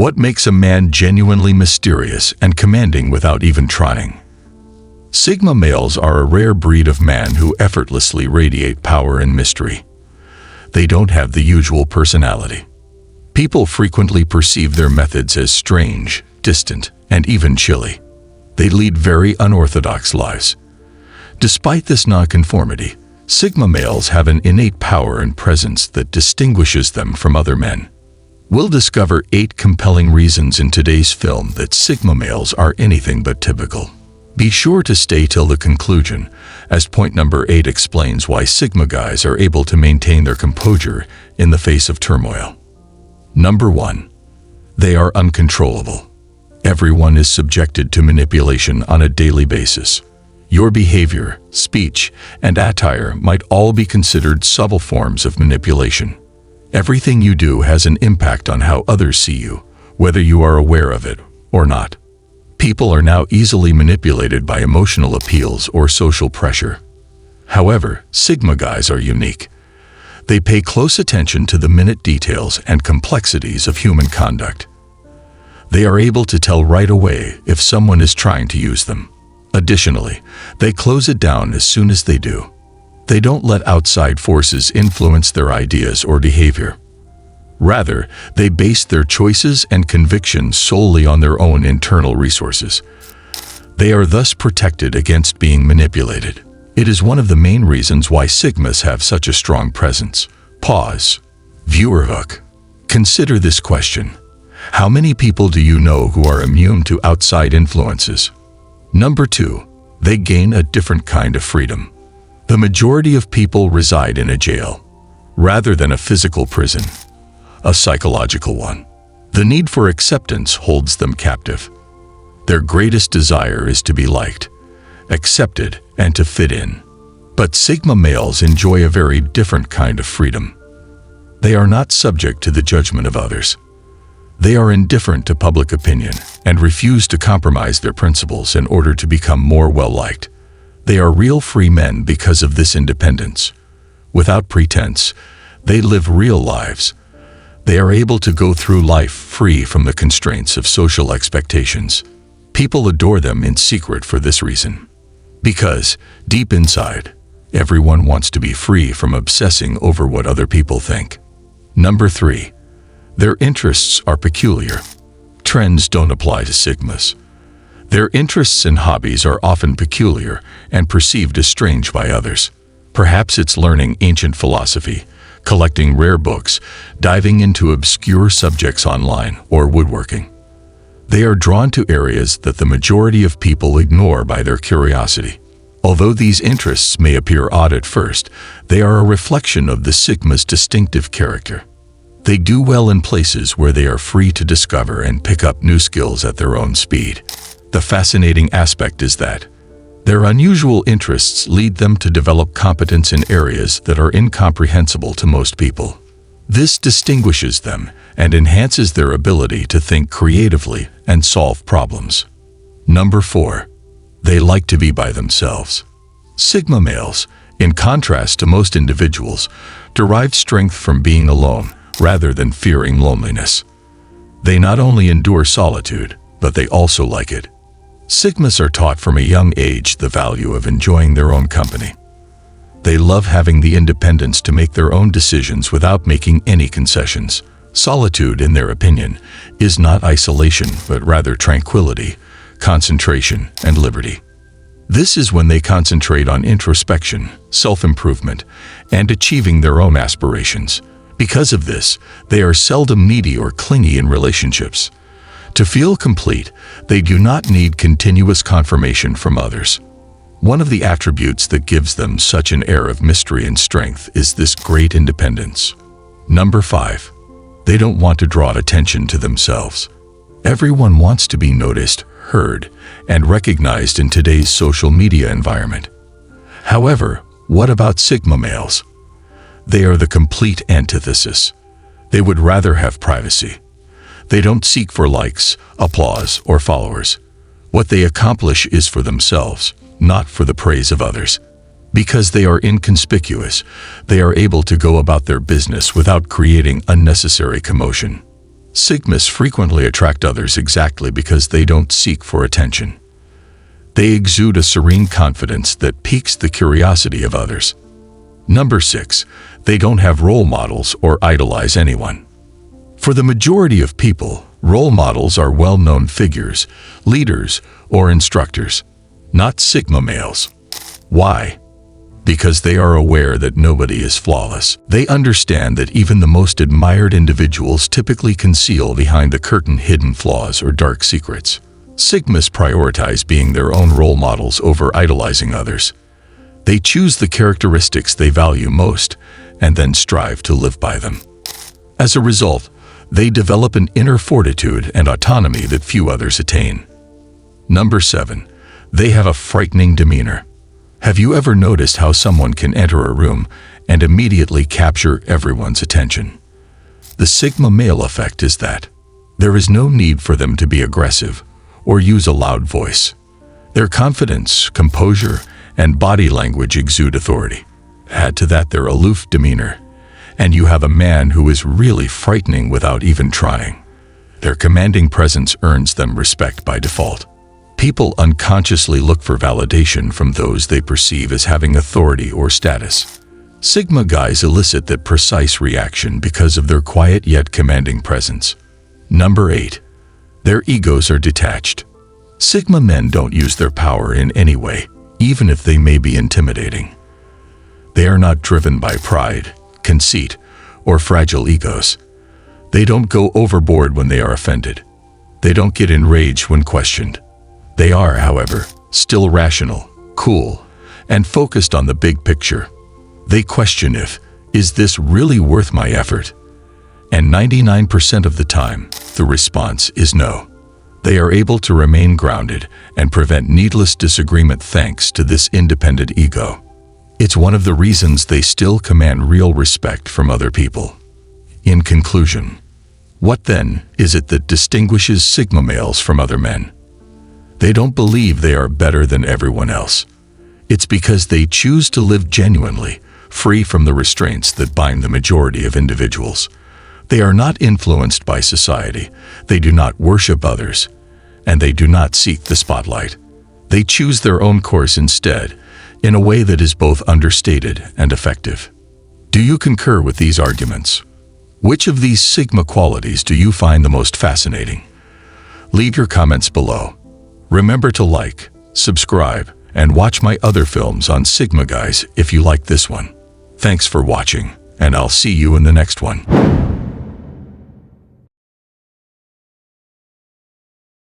What makes a man genuinely mysterious and commanding without even trying? Sigma males are a rare breed of man who effortlessly radiate power and mystery. They don't have the usual personality. People frequently perceive their methods as strange, distant, and even chilly. They lead very unorthodox lives. Despite this nonconformity, Sigma males have an innate power and presence that distinguishes them from other men. We'll discover 8 compelling reasons in today's film that Sigma males are anything but typical. Be sure to stay till the conclusion, as point number 8 explains why Sigma guys are able to maintain their composure in the face of turmoil. Number 1. They are uncontrollable. Everyone is subjected to manipulation on a daily basis. Your behavior, speech, and attire might all be considered subtle forms of manipulation. Everything you do has an impact on how others see you, whether you are aware of it or not. People are now easily manipulated by emotional appeals or social pressure. However, Sigma guys are unique. They pay close attention to the minute details and complexities of human conduct. They are able to tell right away if someone is trying to use them. Additionally, they close it down as soon as they do. They don't let outside forces influence their ideas or behavior. Rather, they base their choices and convictions solely on their own internal resources. They are thus protected against being manipulated. It is one of the main reasons why Sigmas have such a strong presence. Pause. Viewer hook. Consider this question. How many people do you know who are immune to outside influences? Number 2. They gain a different kind of freedom. The majority of people reside in a jail, rather than a physical prison, a psychological one. The need for acceptance holds them captive. Their greatest desire is to be liked, accepted, and to fit in. But Sigma males enjoy a very different kind of freedom. They are not subject to the judgment of others. They are indifferent to public opinion and refuse to compromise their principles in order to become more well-liked. They are real free men because of this independence. Without pretense, they live real lives. They are able to go through life free from the constraints of social expectations. People adore them in secret for this reason. Because, deep inside, everyone wants to be free from obsessing over what other people think. Number 3. Their interests are peculiar. Trends don't apply to Sigmas. Their interests and hobbies are often peculiar and perceived as strange by others. Perhaps it's learning ancient philosophy, collecting rare books, diving into obscure subjects online, or woodworking. They are drawn to areas that the majority of people ignore by their curiosity. Although these interests may appear odd at first, they are a reflection of the Sigma's distinctive character. They do well in places where they are free to discover and pick up new skills at their own speed. The fascinating aspect is that their unusual interests lead them to develop competence in areas that are incomprehensible to most people. This distinguishes them and enhances their ability to think creatively and solve problems. Number 4. They like to be by themselves. Sigma males, in contrast to most individuals, derive strength from being alone rather than fearing loneliness. They not only endure solitude, but they also like it. Sigmas are taught from a young age the value of enjoying their own company. They love having the independence to make their own decisions without making any concessions. Solitude, in their opinion, is not isolation, but rather tranquility, concentration, and liberty. This is when they concentrate on introspection, self-improvement, and achieving their own aspirations. Because of this, they are seldom needy or clingy in relationships. To feel complete, they do not need continuous confirmation from others. One of the attributes that gives them such an air of mystery and strength is this great independence. Number 5. They don't want to draw attention to themselves. Everyone wants to be noticed, heard, and recognized in today's social media environment. However, what about Sigma males? They are the complete antithesis. They would rather have privacy. They don't seek for likes, applause, or followers. What they accomplish is for themselves, not for the praise of others. Because they are inconspicuous, they are able to go about their business without creating unnecessary commotion. Sigmas frequently attract others exactly because they don't seek for attention. They exude a serene confidence that piques the curiosity of others. Number 6. They don't have role models or idolize anyone. For the majority of people, role models are well-known figures, leaders, or instructors, not Sigma males. Why? Because they are aware that nobody is flawless. They understand that even the most admired individuals typically conceal behind the curtain hidden flaws or dark secrets. Sigmas prioritize being their own role models over idolizing others. They choose the characteristics they value most and then strive to live by them. As a result, they develop an inner fortitude and autonomy that few others attain. Number 7. They have a frightening demeanor. Have you ever noticed how someone can enter a room and immediately capture everyone's attention? The Sigma male effect is that there is no need for them to be aggressive or use a loud voice. Their confidence, composure, and body language exude authority. Add to that their aloof demeanor, and you have a man who is really frightening without even trying. Their commanding presence earns them respect by default. People unconsciously look for validation from those they perceive as having authority or status. Sigma guys elicit that precise reaction because of their quiet yet commanding presence. Number 8. Their egos are detached. Sigma men don't use their power in any way, even if they may be intimidating. They are not driven by pride, conceit, or fragile egos. They don't go overboard when they are offended. They don't get enraged when questioned. They are, however, still rational, cool, and focused on the big picture. They question is this really worth my effort? And 99% of the time, the response is no. They are able to remain grounded and prevent needless disagreement thanks to this independent ego. It's one of the reasons they still command real respect from other people. In conclusion, what then is it that distinguishes Sigma males from other men? They don't believe they are better than everyone else. It's because they choose to live genuinely, free from the restraints that bind the majority of individuals. They are not influenced by society, they do not worship others, and they do not seek the spotlight. They choose their own course instead, in a way that is both understated and effective. Do you concur with these arguments? Which of these Sigma qualities do you find the most fascinating? Leave your comments below. Remember to like, subscribe, and watch my other films on Sigma guys if you like this one. Thanks for watching, and I'll see you in the next one.